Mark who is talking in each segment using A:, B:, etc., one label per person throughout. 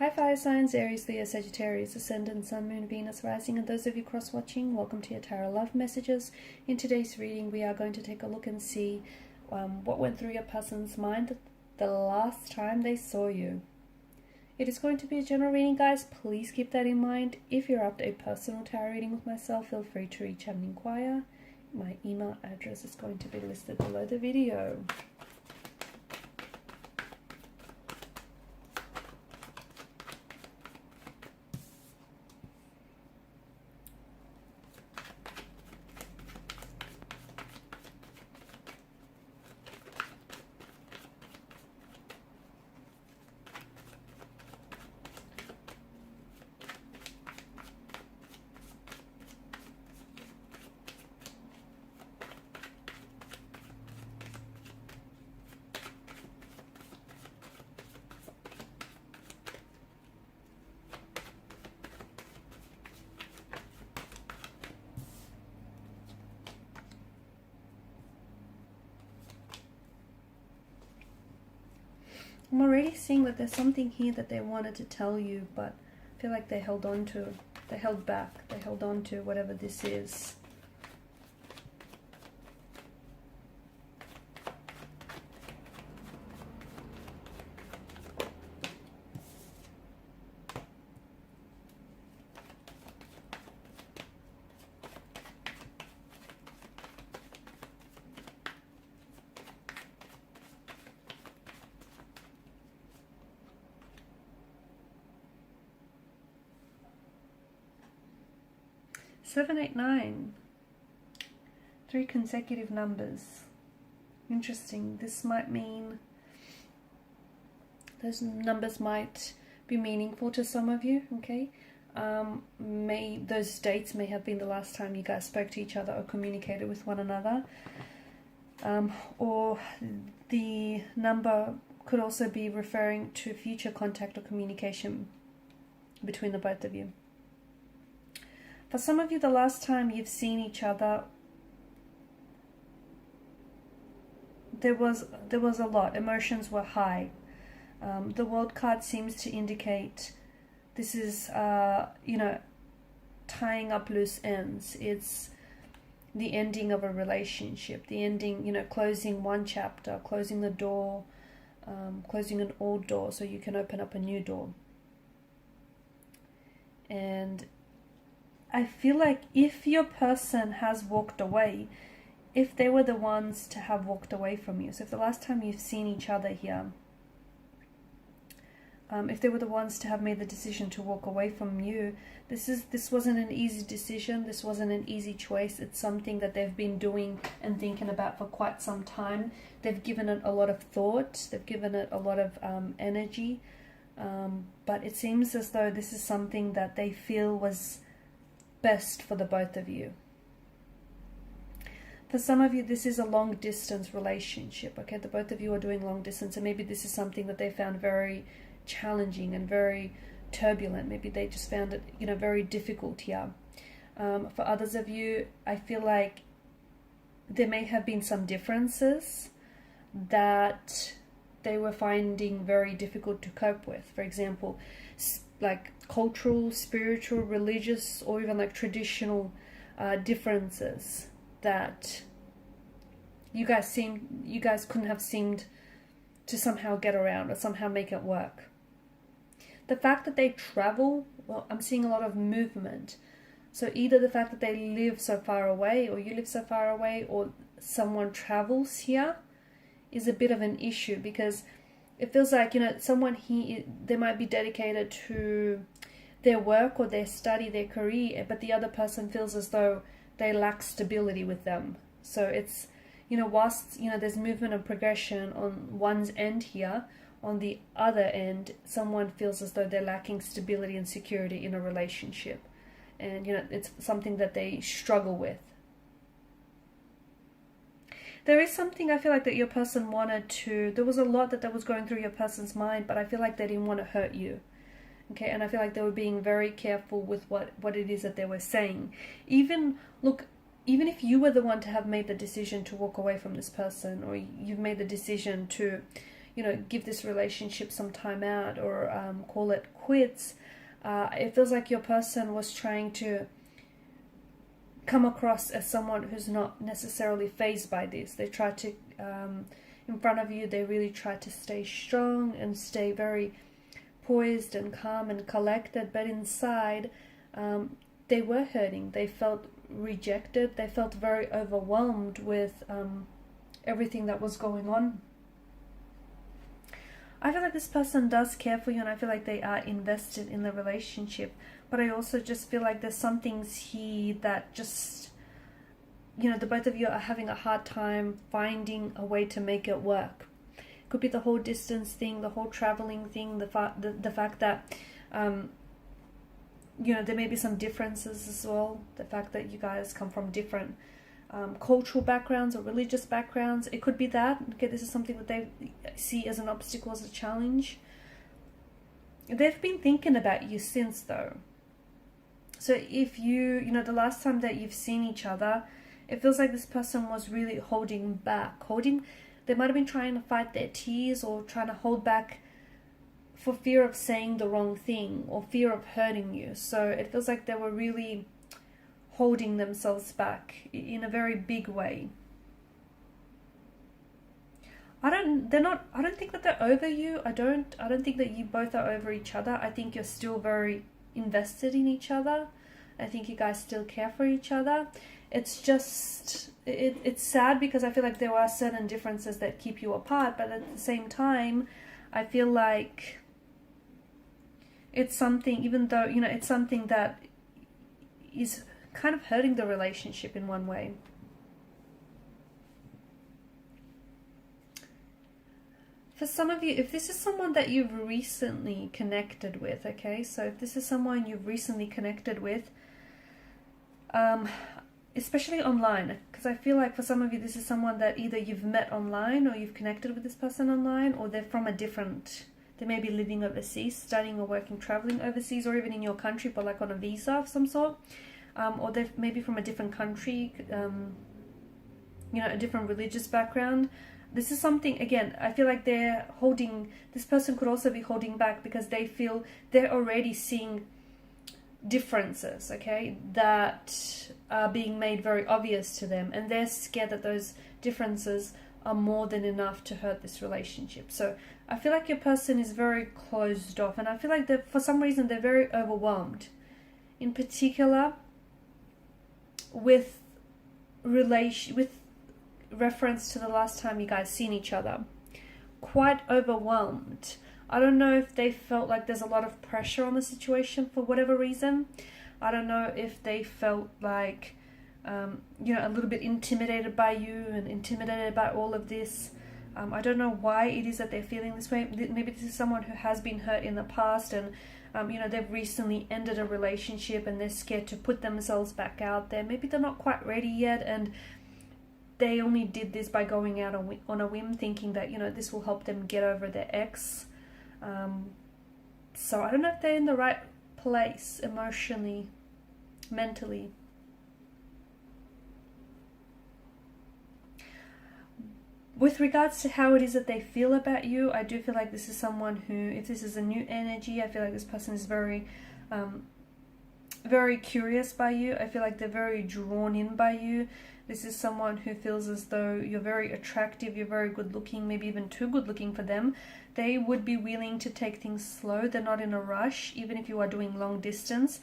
A: Hi fire signs, Aries, Leo, Sagittarius, Ascendant, Sun, Moon, Venus, Rising, and those of you cross-watching, welcome to your Tarot Love Messages. In today's reading, we are going to take a look and see what went through your person's mind the last time they saw you. It is going to be a general reading, guys. Please keep that in mind. If you're after a personal tarot reading with myself, feel free to reach out and inquire. My email address is going to be listed below the video. I'm already seeing that there's something here that they wanted to tell you, but I feel like they held on to, they held back, they held on to whatever this is. Seven, eight, nine. 3 consecutive numbers. Interesting. This might mean those numbers might be meaningful to some of you, okay? Those dates may have been the last time you guys spoke to each other or communicated with one another. Or the number could also be referring to future contact or communication between the both of you. For some of you, the last time you've seen each other, there was a lot. Emotions were high. The World card seems to indicate this is, tying up loose ends. It's the ending of a relationship, the ending, closing one chapter, closing the door, closing an old door so you can open up a new door. And I feel like if your person has walked away, if they were the ones to have walked away from you, so if the last time you've seen each other here, if they were the ones to have made the decision to walk away from you, this wasn't an easy decision, this wasn't an easy choice. It's something that they've been doing and thinking about for quite some time. They've given it a lot of thought, they've given it a lot of energy, but it seems as though this is something that they feel was best for the both of you. For some of you, this is a long distance relationship, okay? The both of you are doing long distance, and maybe this is something that they found very challenging and very turbulent. Maybe they just found it, very difficult here. For others of you, I feel like there may have been some differences that they were finding very difficult to cope with. For example, like cultural, spiritual, religious, or even like traditional differences that you guys couldn't have seemed to somehow get around or somehow make it work. The fact that they travel, well, I'm seeing a lot of movement. So either the fact that they live so far away, or you live so far away, or someone travels here is a bit of an issue, because it feels like, someone here, they might be dedicated to their work or their study, their career, but the other person feels as though they lack stability with them. So it's, whilst, there's movement and progression on one's end here, on the other end, someone feels as though they're lacking stability and security in a relationship. And, it's something that they struggle with. There is something I feel like that your person wanted to, there was a lot that was going through your person's mind, but I feel like they didn't want to hurt you. Okay, and I feel like they were being very careful with what it is that they were saying. Even if you were the one to have made the decision to walk away from this person, or you've made the decision to, give this relationship some time out, or call it quits. It feels like your person was trying to come across as someone who's not necessarily fazed by this. They try to, in front of you, they really try to stay strong and stay very poised and calm and collected, but inside they were hurting. They felt rejected. They felt very overwhelmed with everything that was going on. I feel like this person does care for you, and I feel like they are invested in the relationship, but I also just feel like there's some things here that just, the both of you are having a hard time finding a way to make it work. It could be the whole distance thing, the whole traveling thing, the fact that there may be some differences as well. The fact that you guys come from different cultural backgrounds or religious backgrounds. It could be that. Okay, this is something that they see as an obstacle, as a challenge. They've been thinking about you since, though. So if the last time that you've seen each other, it feels like this person was really holding back. They might have been trying to fight their tears, or trying to hold back for fear of saying the wrong thing, or fear of hurting you. So it feels like they were really holding themselves back in a very big way. I don't think that they're over you. I don't think that you both are over each other. I think you're still very invested in each other. I think you guys still care for each other. It's just, it's sad because I feel like there are certain differences that keep you apart, but at the same time, I feel like it's something, even though, it's something that is kind of hurting the relationship in one way. For some of you, if this is someone that you've recently connected with, okay, so if this is someone you've recently connected with, especially online, because I feel like for some of you, this is someone that either you've met online, or you've connected with this person online, or they're from they may be living overseas, studying or working, traveling overseas, or even in your country, but like on a visa of some sort. Or they're maybe from a different country, a different religious background. This is something, again, I feel like this person could also be holding back because they feel they're already seeing differences, okay, that are being made very obvious to them, and they're scared that those differences are more than enough to hurt this relationship. So I feel like your person is very closed off, and I feel like that for some reason they're very overwhelmed, in particular with reference to the last time you guys seen each other. Quite overwhelmed. I don't know if they felt like there's a lot of pressure on the situation for whatever reason. I don't know if they felt like a little bit intimidated by you and intimidated by all of this. I don't know why it is that they're feeling this way. Maybe this is someone who has been hurt in the past, and they've recently ended a relationship and they're scared to put themselves back out there. Maybe they're not quite ready yet, and they only did this by going out on a whim, thinking that, this will help them get over their ex. So I don't know if they're in the right place emotionally, mentally. With regards to how it is that they feel about you, I do feel like this is someone who, if this is a new energy, I feel like this person is very, very curious by you. I feel like they're very drawn in by you. This is someone who feels as though you're very attractive, you're very good looking, maybe even too good looking for them. They would be willing to take things slow. They're not in a rush, even if you are doing long distance.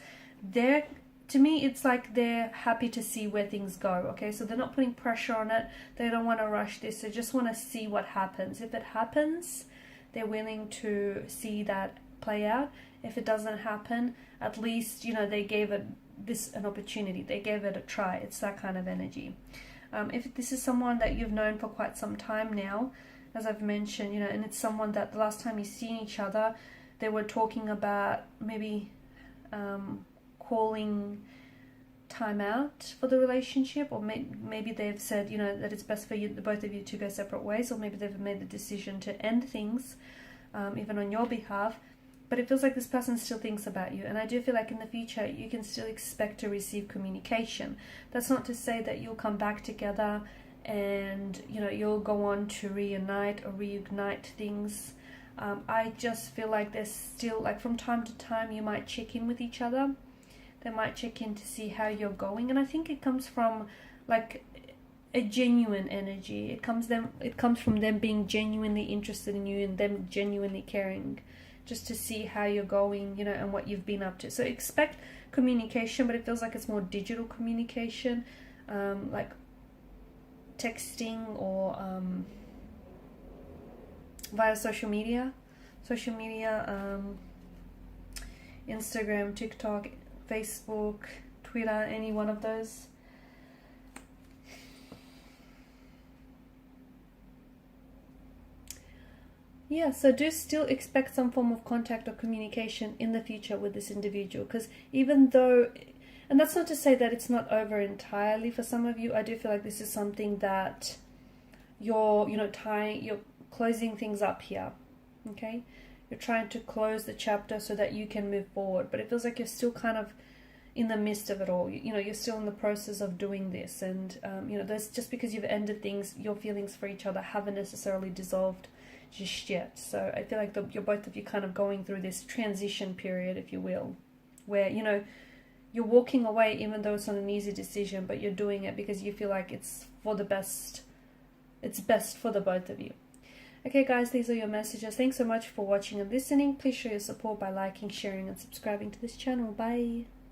A: To me, it's like they're happy to see where things go, okay? So they're not putting pressure on it. They don't want to rush this. They just want to see what happens. If it happens, they're willing to see that play out. If it doesn't happen, at least, they gave an opportunity. They gave it a try. It's that kind of energy. If this is someone that you've known for quite some time now, as I've mentioned, and it's someone that the last time you've seen each other, they were talking about maybe calling time out for the relationship, or maybe they've said, that it's best for you, the both of you, to go separate ways, or maybe they've made the decision to end things, even on your behalf. But it feels like this person still thinks about you, and I do feel like in the future you can still expect to receive communication. That's not to say that you'll come back together and you know, you'll go on to reunite or reignite things. I just feel like there's still, like, from time to time you might check in with each other. They might check in to see how you're going, and I think it comes from like a genuine energy. It comes from them being genuinely interested in you and them genuinely caring, just to see how you're going, you know, and what you've been up to. So expect communication, but it feels like it's more digital communication, like texting or via social media, Instagram, TikTok, Facebook, Twitter, any one of those. Yeah, so do still expect some form of contact or communication in the future with this individual, because even though, and that's not to say that it's not over entirely for some of you, I do feel like this is something that you're, you know, you're closing things up here, okay? You're trying to close the chapter so that you can move forward, but it feels like you're still kind of in the midst of it all. You know, you're still in the process of doing this, and you know, there's, just because you've ended things, your feelings for each other haven't necessarily dissolved just yet. So I feel like you're both of you kind of going through this transition period, if you will, where, you know, you're walking away even though it's not an easy decision, but you're doing it because you feel like it's for the best. It's best for the both of you. Okay guys, these are your messages. Thanks so much for watching and listening. Please show your support by liking, sharing and subscribing to this channel. Bye.